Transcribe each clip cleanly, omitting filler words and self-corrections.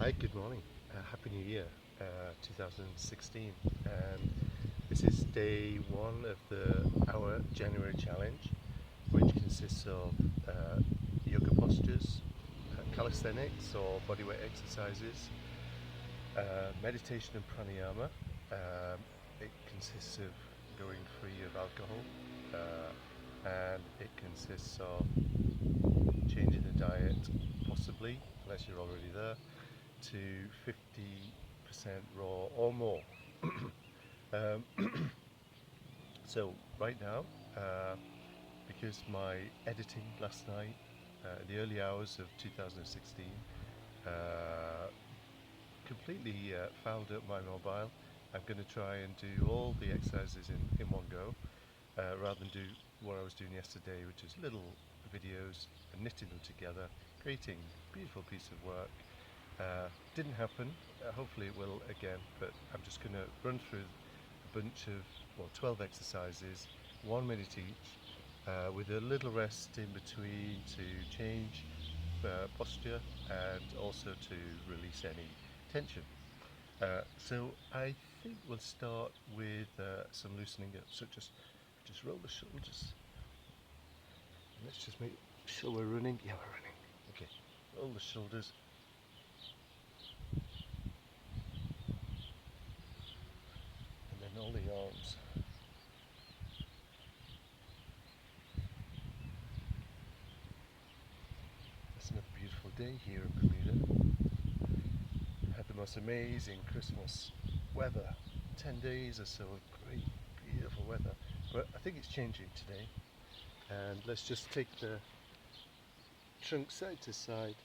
Hi, good morning. Happy New Year, 2016. And this is day one of our January Challenge, which consists of yoga postures, calisthenics or bodyweight exercises, meditation and pranayama. It consists of going free of alcohol, and it consists of changing the diet, possibly, unless you're already there, to 50% raw or more. So right now, because my editing last night, the early hours of 2016, completely fouled up my mobile, I'm going to try and do all the exercises in one go, rather than do what I was doing yesterday, which is little videos and knitting them together, creating a beautiful piece of work. Didn't happen, hopefully it will again, but I'm just going to run through a bunch of, 12 exercises, 1 minute each, with a little rest in between to change posture and also to release any tension. So I think we'll start with some loosening up, so just roll the shoulders. Let's just make sure we're running. Yeah, we're running. Okay, roll the shoulders. All the arms. It's a beautiful day here in Bermuda. Had the most amazing Christmas weather. 10 days or so of great, beautiful weather. But I think it's changing today. And let's just take the trunk side to side.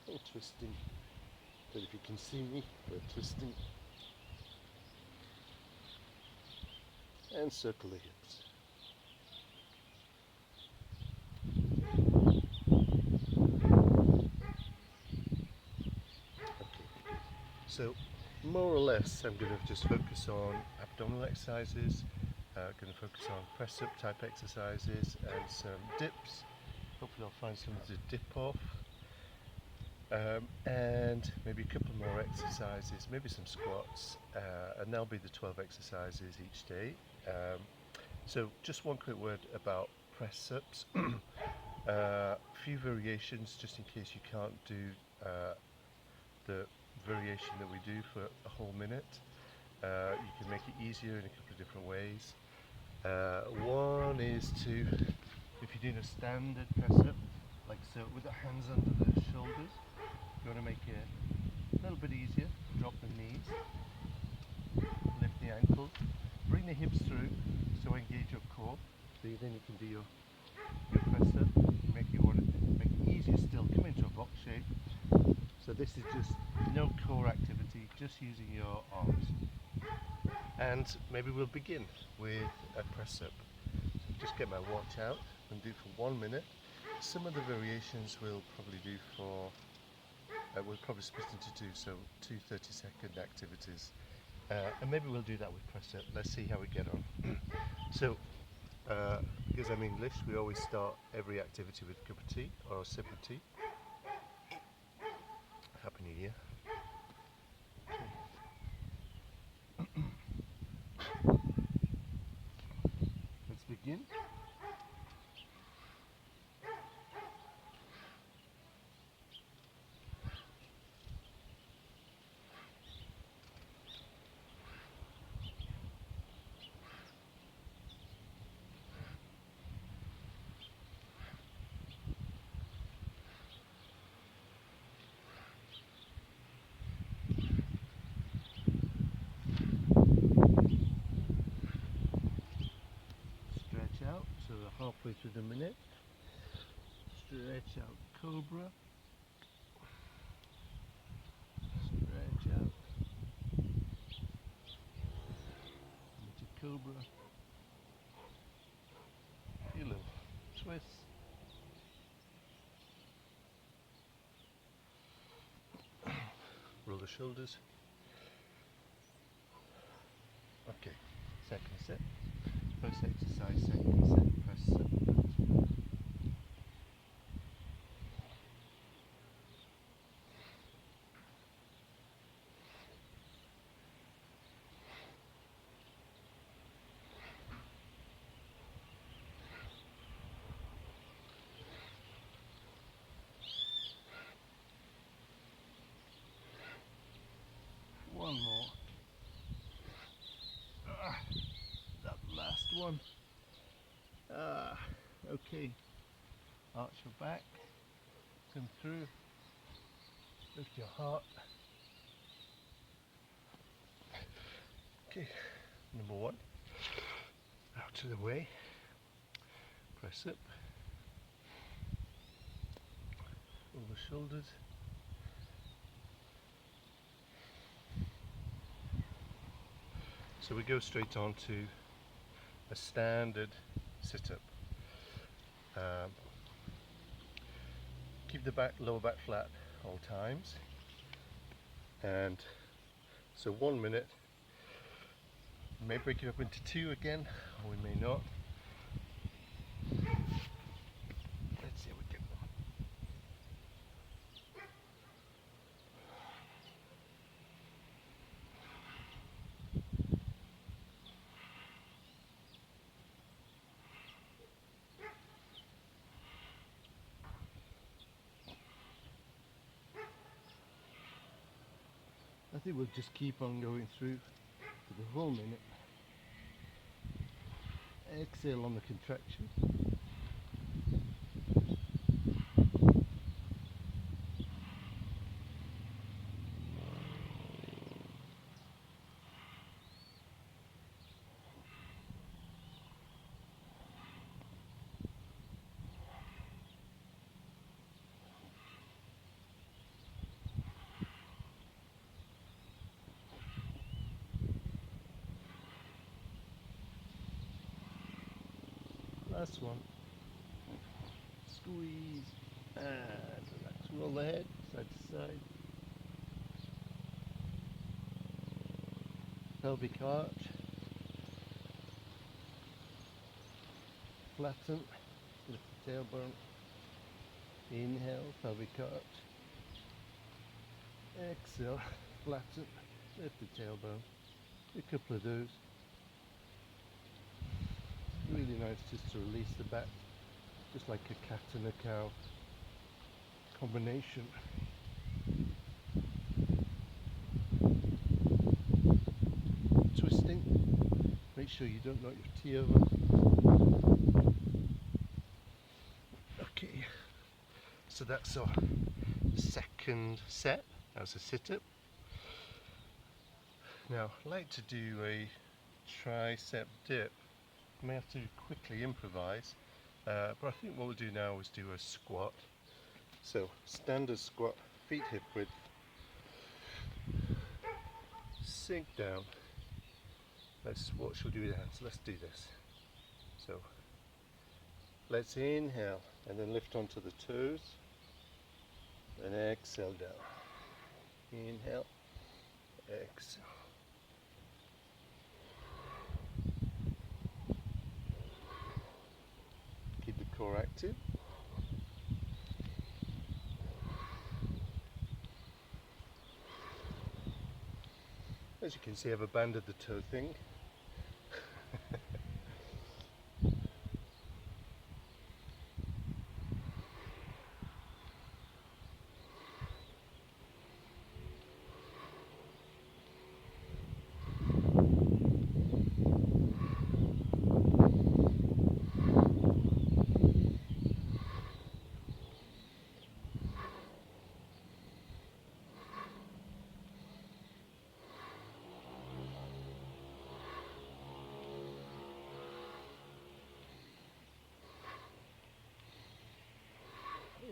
And twisting. But if you can see me, we're twisting. And circle the hips. Okay. So more or less I'm going to just focus on abdominal exercises, going to focus on press up type exercises and some dips. Hopefully I'll find something to dip off. And maybe a couple more exercises, maybe some squats, and that'll be the 12 exercises each day. So just one quick word about press ups. A few variations just in case you can't do the variation that we do for a whole minute. You can make it easier in a couple of different ways. One is to, if you're doing a standard press up, like so, with the hands under the shoulders, you want to make it a little bit easier. Drop the knees, lift the ankles, bring the hips through, so engage your core. So then you can do your press up. You make it easier still. Come into a box shape. So this is just no core activity, just using your arms. And maybe we'll begin with a press up. So just get my watch out and do for 1 minute. Some of the variations we'll probably do for, we'll probably split into two, so 2 30-second activities. And maybe we'll do that with press up. Let's see how we get on. So, because I'm English, we always start every activity with a cup of tea or a sip of tea. Happy New Year. Let's begin. Stretch out, so we're halfway through the minute. Stretch out cobra. Stretch out into cobra. A little twist. Roll the shoulders. Okay, second set. First exercise. one. Okay. Arch your back. Come through. Lift your heart. Okay. Number one. Out of the way. Press up. Over shoulders. So we go straight on to a standard sit-up. Keep the lower back flat all times. And so 1 minute. We may break it up into two again, or we may not. Let's see how we get on. I think we'll just keep on going through for the whole minute. Exhale on the contraction. Last one. Squeeze and relax. Roll the head side to side. Pelvic arch. Flatten. Lift the tailbone. Inhale, pelvic arch. Exhale, flatten. Lift the tailbone. A couple of those. Really nice just to release the back, just like a cat and a cow combination. Twisting, make sure you don't knock your tea over. Okay, so that's our second set as a sit-up. Now I'd like to do a tricep dip. I may have to quickly improvise, but I think what we'll do now is do a squat. So standard squat, feet hip width, sink down. What shall we do with the hands? Let's do this. So let's inhale and then lift onto the toes, and exhale down. Inhale, exhale. Keep the core active. As you can see, I've abandoned the toe thing.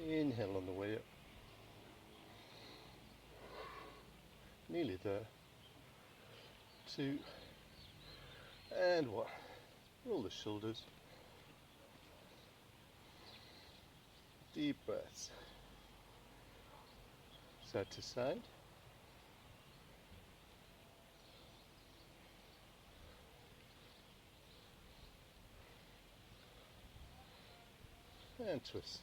Inhale on the way up. Nearly there. 2 and 1. Roll the shoulders. Deep breaths. Side to side. And twist.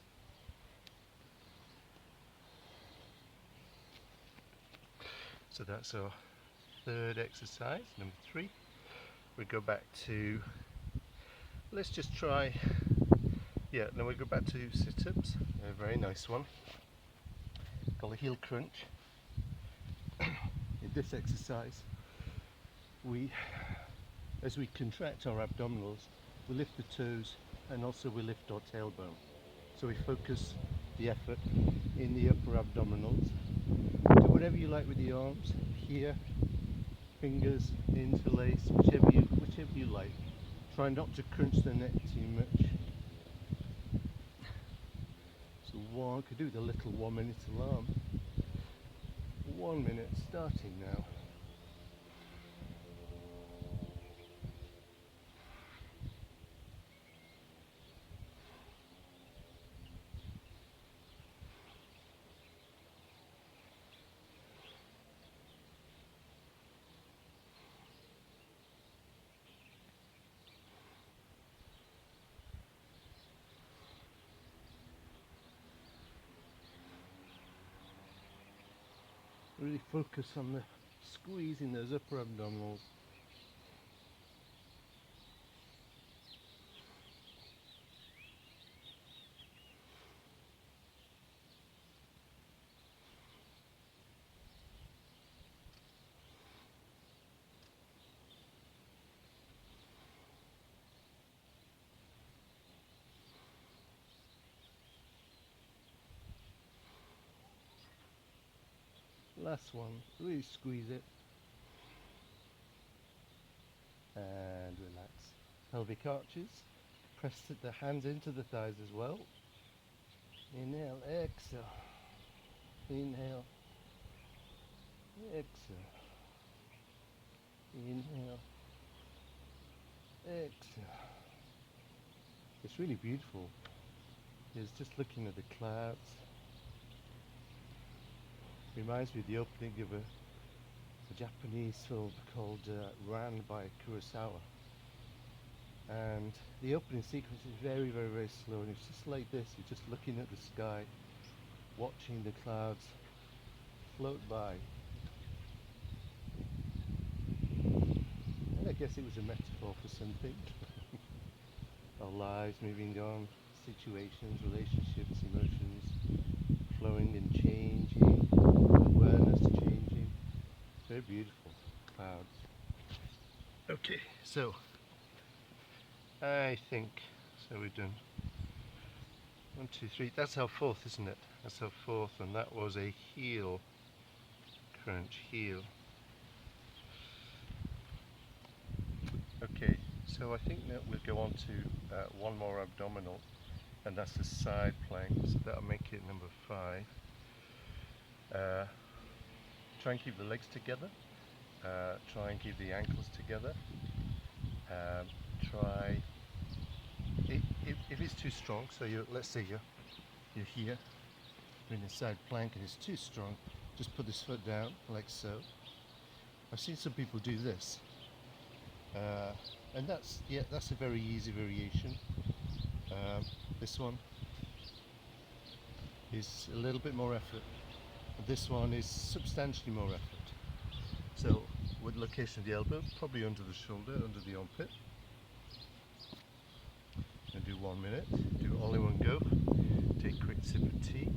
So that's our third exercise, number 3. We go back to, let's just try, now we go back to sit-ups, a very nice one, called a heel crunch. In this exercise, we as we contract our abdominals, we lift the toes and also we lift our tailbone. So we focus the effort in the upper abdominals. Do whatever you like with the arms, here, fingers, interlace, whichever you like. Try not to crunch the neck too much. So one, could do with a little 1 minute alarm. 1 minute starting now. Really focus on the squeezing those upper abdominals. Last one, really squeeze it and relax. Pelvic arches, press the hands into the thighs as well. Inhale, exhale, inhale, exhale, inhale, exhale. It's really beautiful. It's just looking at the clouds. Reminds me of the opening of a Japanese film called Ran by Kurosawa. And the opening sequence is very, very, very slow, and it's just like this. You're just looking at the sky, watching the clouds float by. And I guess it was a metaphor for something. Our lives moving on, situations, relationships, emotions, flowing and changing, awareness changing. Very beautiful clouds. Okay, so I think so we've done 1, 2, 3. That's our fourth, isn't it? That's our fourth, and that was a heel crunch, heel. Okay, so I think that we'll go on to one more abdominal, and that's the side plank. So that'll make it number 5. Try and keep the legs together. Try and keep the ankles together. Try. If it's too strong, so let's say you're here, you're in a side plank and it's too strong, just put this foot down like so. I've seen some people do this, and that's a very easy variation. This one is a little bit more effort. This one is substantially more effort. So with location of the elbow, probably under the shoulder, under the armpit. And do 1 minute, do it all in one go. Take a quick sip of tea.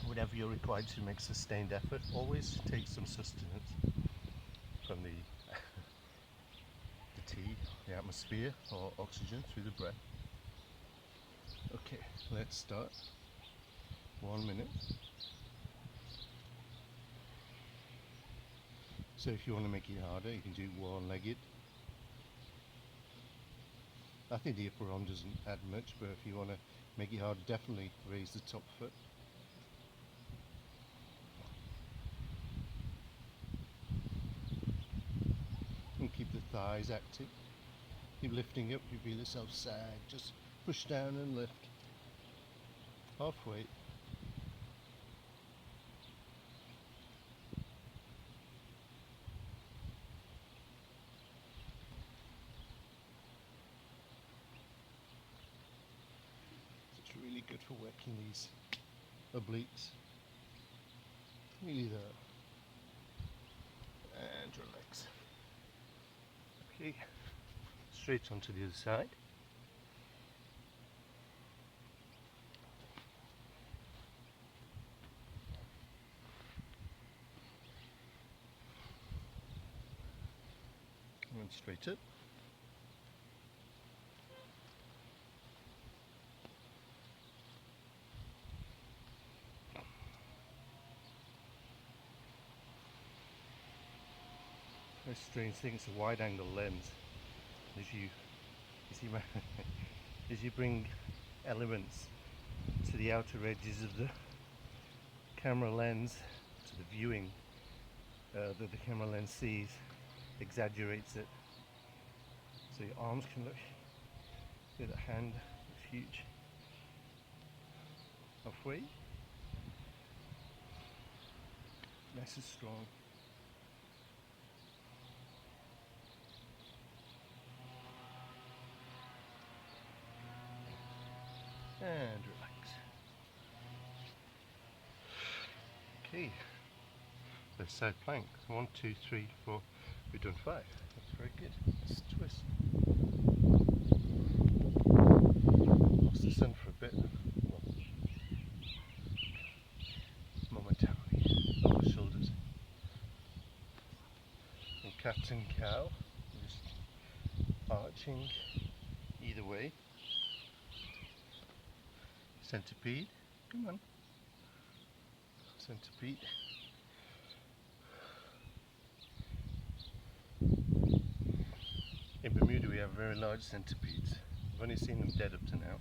Whenever you're required to make sustained effort, always take some sustenance from the tea, the atmosphere, or oxygen through the breath. Okay, let's start. 1 minute. So if you want to make it harder, you can do one-legged. I think the upper arm doesn't add much, but if you want to make it harder, definitely raise the top foot. And keep the thighs active. Keep lifting up, you feel yourself sag. Just push down and lift. Halfway. It's really good for working these obliques. Really there. And relax. Okay, straight onto the other side. and straight up. Very strange thing, it's a wide angle lens. As you see as you bring elements to the outer edges of the camera lens, to the viewing that the camera lens sees, exaggerates it. So your arms can look, see the hand looks huge. Halfway. Nice and strong. And relax. Okay. The side plank. 1, 2, 3, 4. We've done 5. That's very good. Let's twist. Lost the sun for a bit. Well, momentarily. Lower the shoulders. And cat and cow. Just arching either way. Centipede. Come on. Centipede. In Bermuda we have very large centipedes. I've only seen them dead up to now.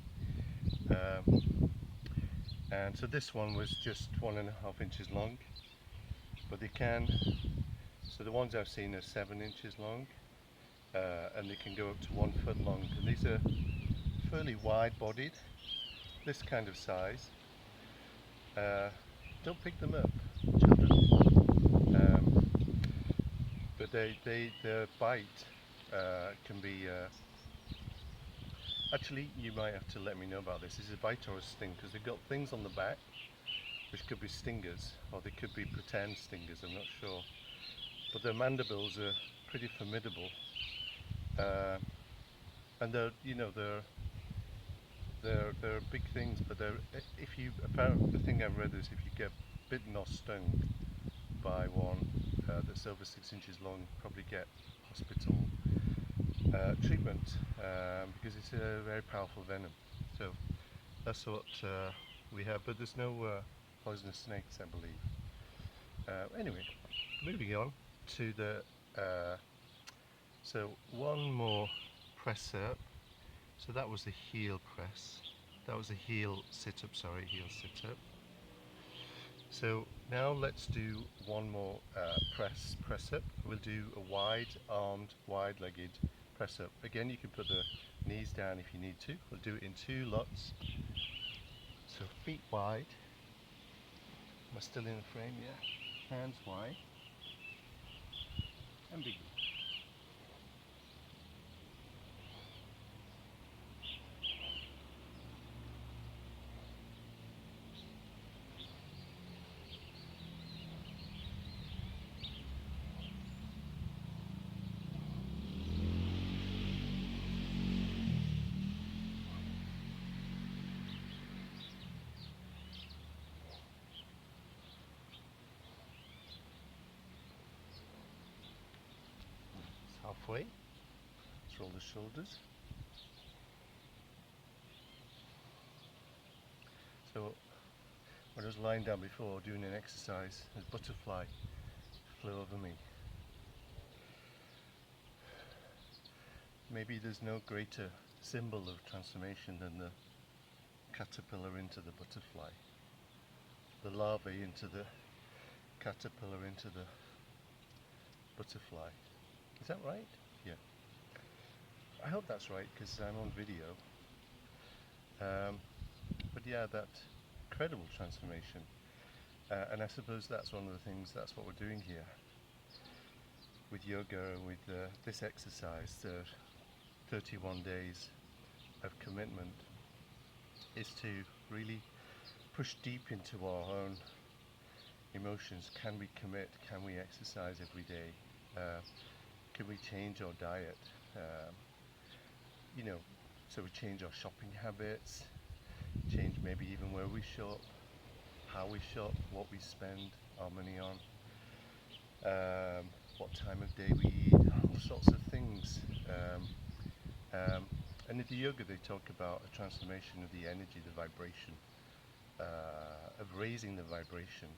And so this one was just 1.5 inches long. But they can, so the ones I've seen are 7 inches long. And they can go up to 1 foot long. And these are fairly wide bodied. This kind of size. Don't pick them up, children. But their bite can be. Actually, you might have to let me know about this. Is it a bite or a sting? Because they've got things on the back, which could be stingers, or they could be pretend stingers. I'm not sure. But their mandibles are pretty formidable, and they're big things, but apparently the thing I've read is if you get bitten or stung by one that's over 6 inches long, probably get hospital treatment because it's a very powerful venom. So that's what we have, but there's no poisonous snakes, I believe. Anyway, moving on to the so one more press up. So that was the heel press. That was a heel sit-up, heel sit-up. So now let's do one more press-up. We'll do a wide-armed, wide-legged press-up. Again, you can put the knees down if you need to. We'll do it in 2 lots. So feet wide. Am I still in the frame? Yeah. Hands wide. And begin. Halfway, let's roll the shoulders. So when I was lying down before doing an exercise, a butterfly flew over me. Maybe there's no greater symbol of transformation than the caterpillar into the butterfly, the larvae into the caterpillar into the butterfly. Is that right? Yeah. I hope that's right because I'm on video. But yeah, that incredible transformation. And I suppose that's one of the things, that's what we're doing here with yoga and with this exercise, the 31 days of commitment, is to really push deep into our own emotions. Can we commit? Can we exercise every day? Can we change our diet? So we change our shopping habits, change maybe even where we shop, how we shop, what we spend our money on, what time of day we eat, all sorts of things. And in the yoga they talk about a transformation of the energy, the vibration, of raising the vibration.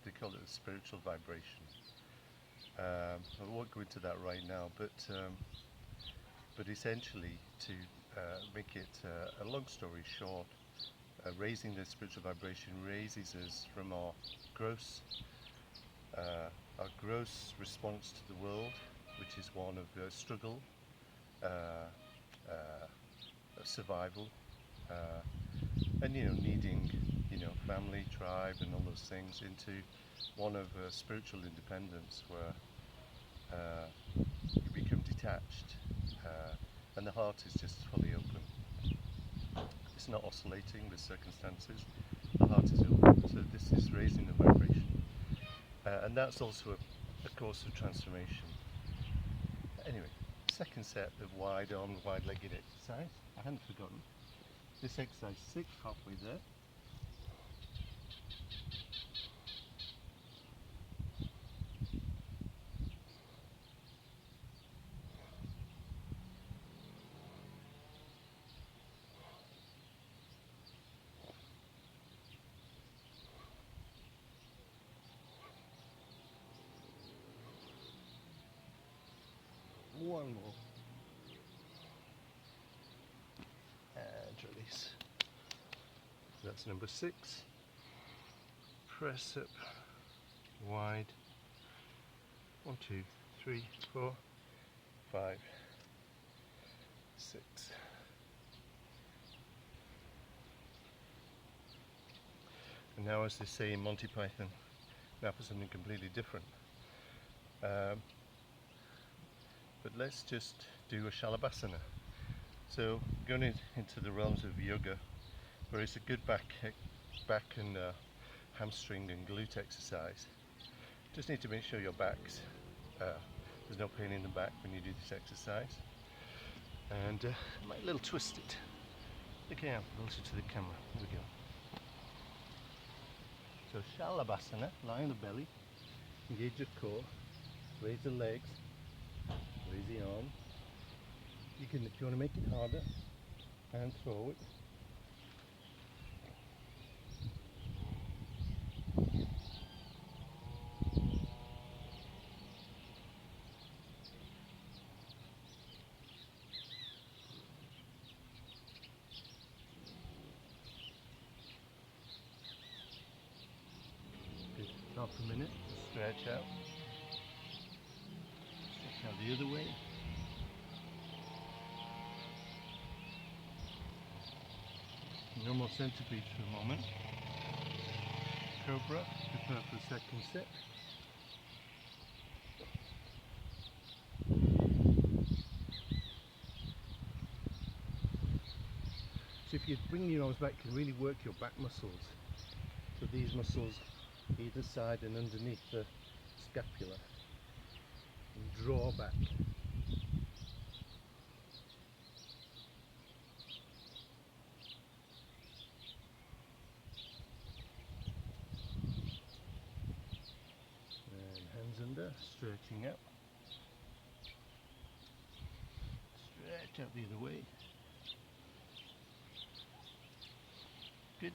They call it the spiritual vibration. I won't go into that right now, but essentially, to make it a long story short, raising the spiritual vibration raises us from our gross response to the world, which is one of struggle, survival, and needing family, tribe, and all those things, into one of spiritual independence, where you become detached, and the heart is just fully open. It's not oscillating with circumstances. The heart is open. So this is raising the vibration, and that's also a course of transformation. Anyway, second set of wide arm, wide-legged exercise. I hadn't forgotten. This exercise 6, halfway there. One more. And release. That's number 6. Press up wide. 1, 2, 3, 4, 5, 6. And now, as they say in Monty Python, now for something completely different. But let's just do a Shalabhasana. So going into the realms of yoga, where it's a good back and hamstring and glute exercise. Just need to make sure your back's there's no pain in the back when you do this exercise. And I might a little twist it. Look out, closer to the camera. Here we go. So Shalabhasana, lie on the belly, engage your core, raise the legs, raise the arm. You can, if you want to make it harder, hands forward. Good. Half a minute, stretch out. Stretch out the other way. Normal centipede for a moment. Cobra, prepare for the second set. So if you bring your arms back, you can really work your back muscles. So these muscles either side and underneath the scapula. And draw back. Under, stretching out. Stretch out the other way. Good.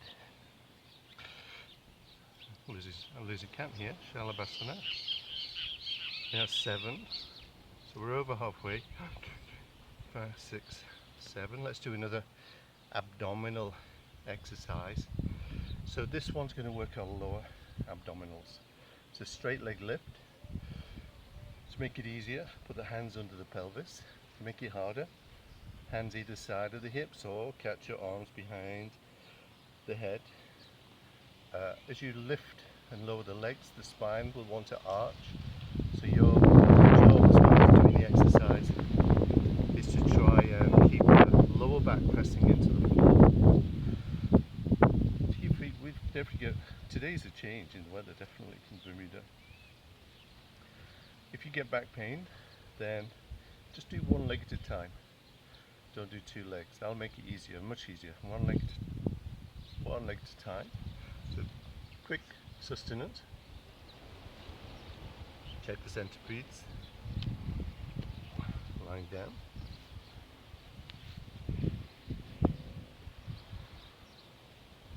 I'll lose a count here. Shalabhasana. Now 7. So we're over halfway. 5, 6, 7. Let's do another abdominal exercise. So this one's going to work our lower abdominals. It's a straight leg lift. To make it easier, put the hands under the pelvis. To make it harder, hands either side of the hips, or catch your arms behind the head. As you lift and lower the legs, the spine will want to arch. So your job as you're doing the exercise is to try and keep the lower back pressing into the floor. Don't forget, today's a change in the weather, definitely in Bermuda. If you get back pain, then just do one leg at a time. Don't do 2 legs. That'll make it easier, much easier. One leg at a time. So quick sustenance. Check the centipedes. lying down.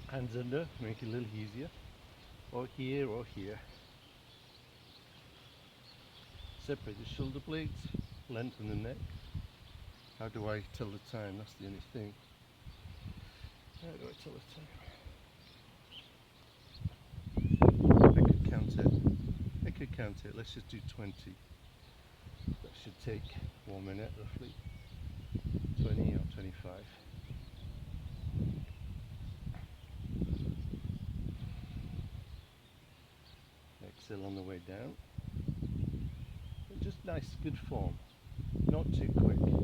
Hands under, make it a little easier. Or here or here. Separate the shoulder blades, lengthen the neck. How do I tell the time? That's the only thing. How do I tell the time? I could count it. Let's just do 20. That should take 1 minute roughly. 20 or 25. Exhale on the way down. But just nice, good form. Not too quick. Make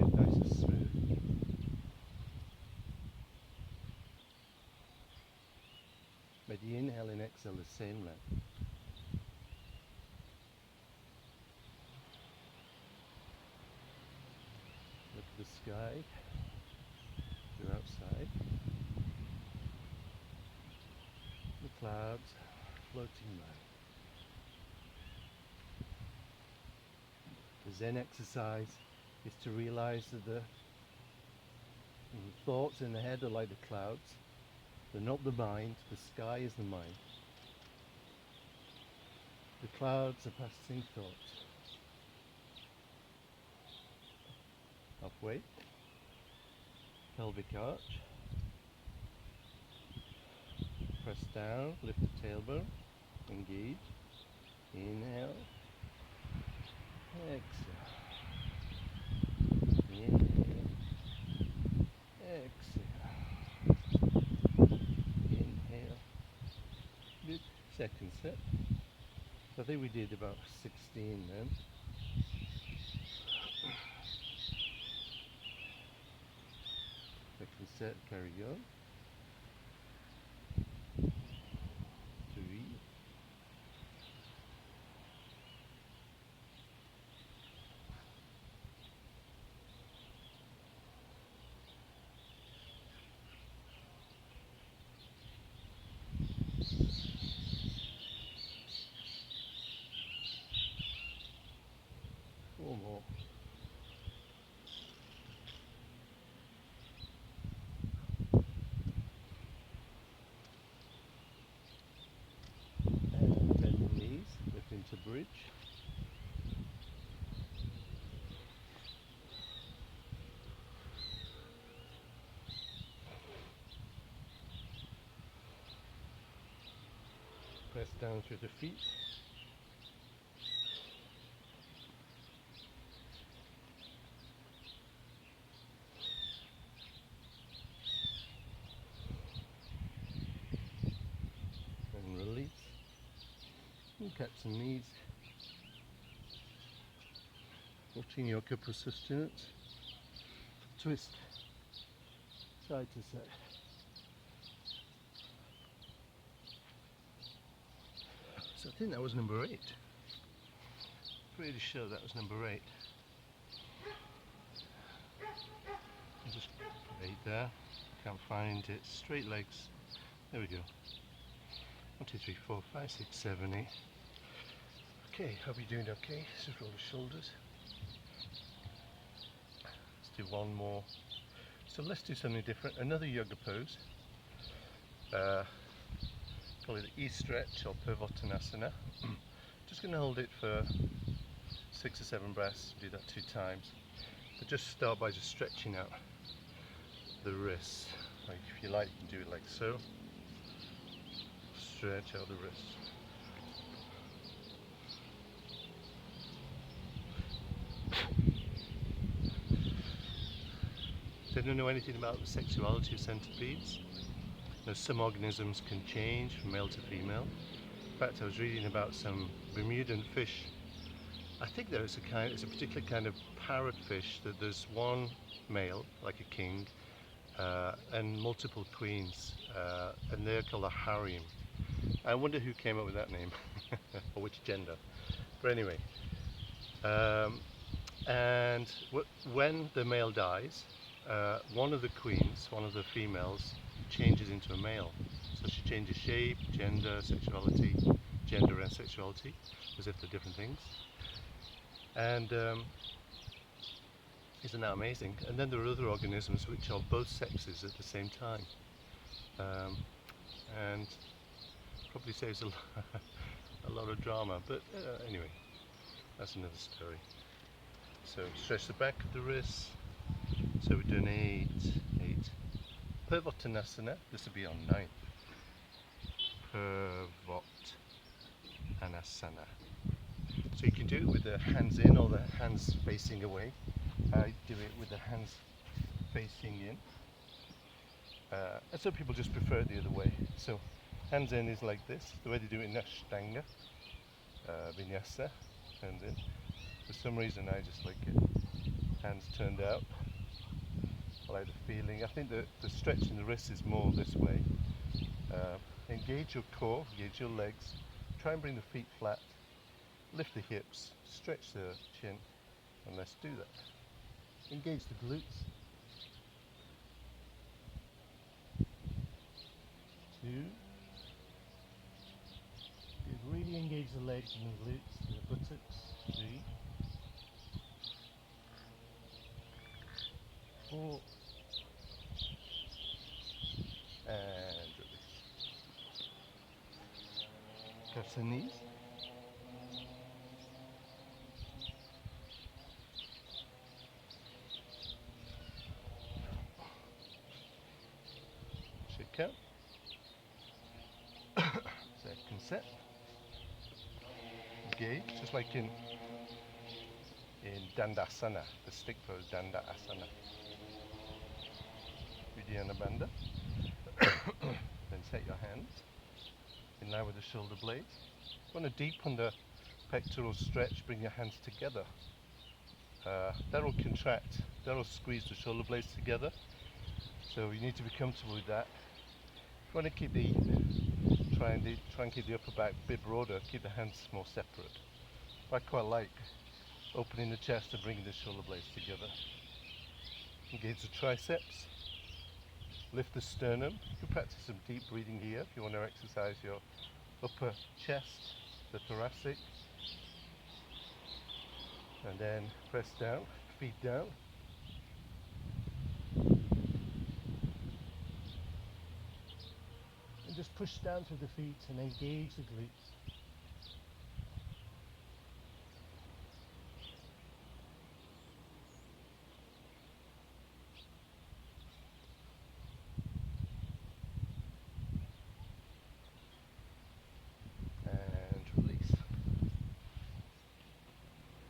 it nice and smooth. But the inhale and exhale the same length. Look at the sky. You're outside. The clouds floating by. The Zen exercise is to realize that the thoughts in the head are like the clouds. They're not the mind, the sky is the mind. The clouds are passing thoughts. Halfway. Pelvic arch. Press down, lift the tailbone, engage. Inhale. Exhale. Inhale. Exhale. Inhale. Good. Second set. I think we did about 16 then. Second set, carry on. 3. 4 more. And bend the knees, lift into bridge. Press down through the feet. And release. And catch the knees. Watching your upper sustenance. Twist. Side to side. So I think that was number 8. Pretty sure that was number 8. Just put 8 there. Can't find it. Straight legs. There we go. 1, 2, 3, 4, 5, 6, 7, 8. Okay, hope you're doing okay. Just roll the shoulders. Let's do one more. So let's do something different. Another yoga pose. Call it E-stretch or Purvottanasana. Just going to hold it for 6 or 7 breaths. Do that 2 times. But just start by just stretching out the wrists. Like if you like, you can do it like so. Stretch out the wrists. So I don't know anything about the sexuality of centipedes. Now, some organisms can change from male to female. In fact, I was reading about some Bermudan fish. I think there's it's a particular kind of parrotfish that there's one male, like a king, and multiple queens, and they're called a harem. I wonder who came up with that name, or which gender. But anyway, and when the male dies, one of the queens, one of the females, changes into a male. So she changes shape, gender, sexuality, gender and sexuality, as if they're different things. And Isn't that amazing? And then there are other organisms which are both sexes at the same time, and probably saves a lot of drama, but anyway, that's another story. So stretch the back of the wrists. So we're doing 8. Purvottanasana, this will be on 9th. Purvottanasana. So you can do it with the hands in or the hands facing away. I do it with the hands facing in. And some people just prefer it the other way. So hands in is like this, the way they do it in Ashtanga Vinyasa, hands in. For some reason I just like it, hands turned out. I like the feeling. I think the stretch in the wrist is more this way. Engage your core, engage your legs, try and bring the feet flat, lift the hips, stretch the chin, and let's do that. Engage the glutes. 2. Good. Really engage the legs and the glutes, the buttocks. 3. 4. And release. Catch the knees. Shake out. Second set. Engage, just like in Dandasana, the stick pose, Dandasana. Uddiyana Bandha. Then set your hands in line with the shoulder blades. You want to deepen the pectoral stretch, bring your hands together. That'll contract, that'll squeeze the shoulder blades together. So you need to be comfortable with that. If you want to keep try and keep the upper back a bit broader, keep the hands more separate. I quite like opening the chest and bringing the shoulder blades together. Engage the triceps. Lift the sternum. You can practice some deep breathing here if you want to exercise your upper chest, the thoracic. And then press down, feet down. And just push down through the feet and engage the glutes.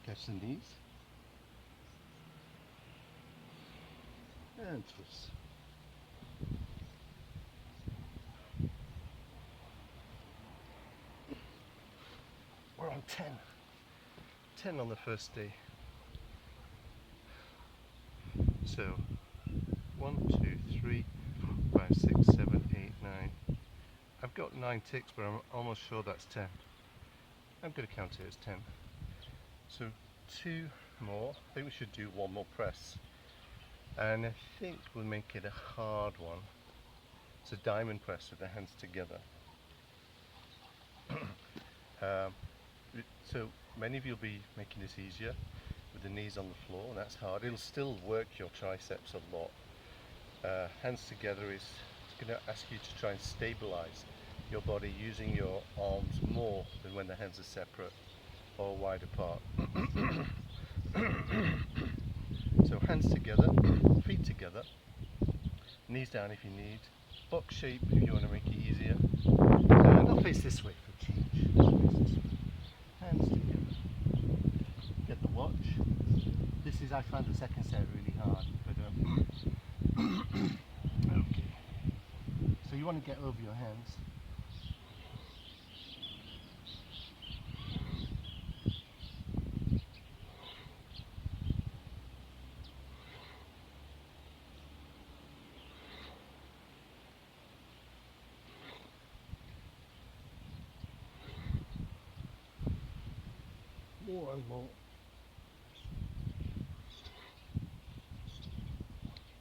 Catch the knees and twist. We're on 10. 10 on the first day. So 1, 2, 3, 4, 5, 6, 7, 8, 9. I've got 9 ticks, but I'm almost sure that's 10. I'm going to count it as 10. So 2 more. I think we should do 1 more press, and I think we'll make it a hard one. It's a diamond press with the hands together. So many of you will be making this easier with the knees on the floor, and that's hard. It'll still work your triceps a lot. Hands together is going to ask you to try and stabilize your body using your arms more than when the hands are separate or wide apart. So hands together, feet together, knees down if you need, box shape if you want to make it easier. And I'll face this way for change. Face this way. Hands together. Get the watch. This is, I find the second set really hard, but okay. So you want to get over your hands. More and more.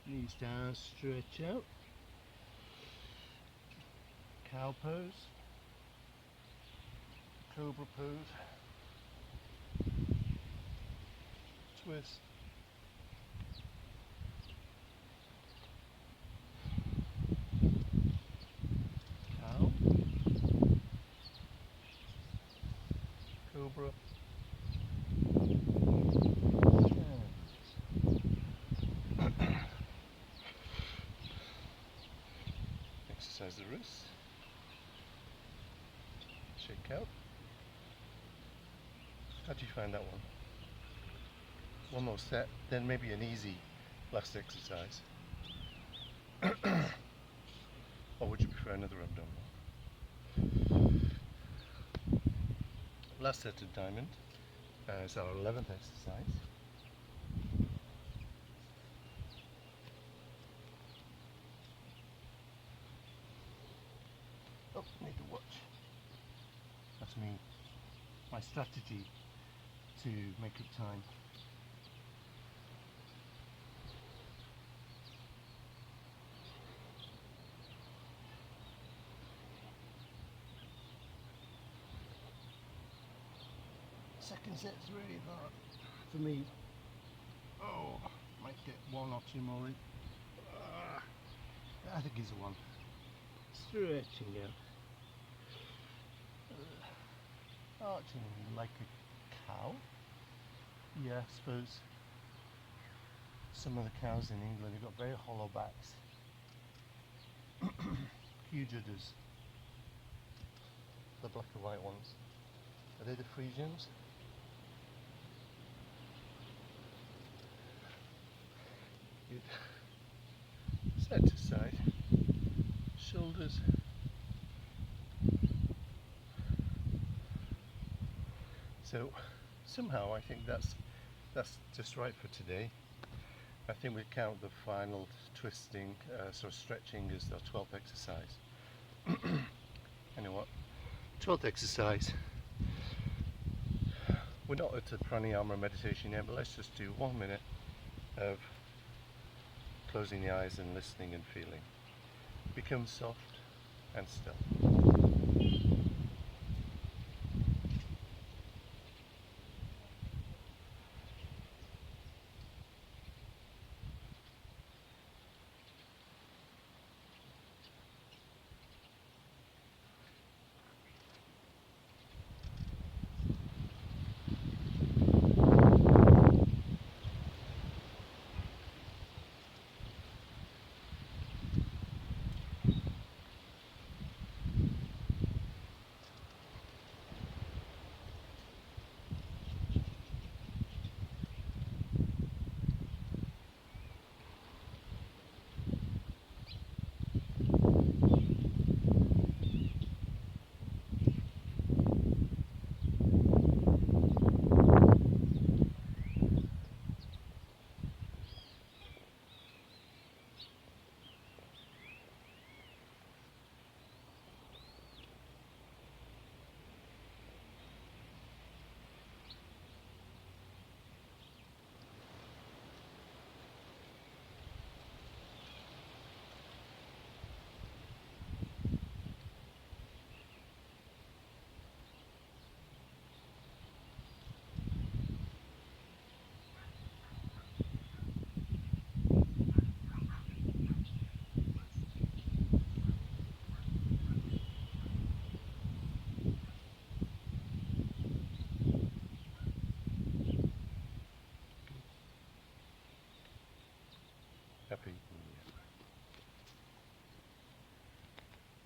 Knees down, stretch out. Cow pose. Cobra pose. Twist. exercise the wrists. Shake out. How do you find that one? One more set, then maybe an easy last exercise. Or would you prefer another abdominal? Last set of diamond is our 11th exercise. Oh, need to watch. That's me. My strategy to make up time. Second set's really hard for me. Oh, might get one or two more in. I think it's a one. Stretching out. Arching like a cow. Yeah, I suppose some of the cows in England have got very hollow backs. Huge udders. The black and white ones. Are they the Frisians? Good. Side to side. Shoulders. So somehow I think that's just right for today. I think we count the final twisting, sort of stretching as the 12th exercise. You know what? 12th exercise. We're not at a pranayama meditation yet, but let's just do 1 minute of closing the eyes and listening and feeling. Become soft and still.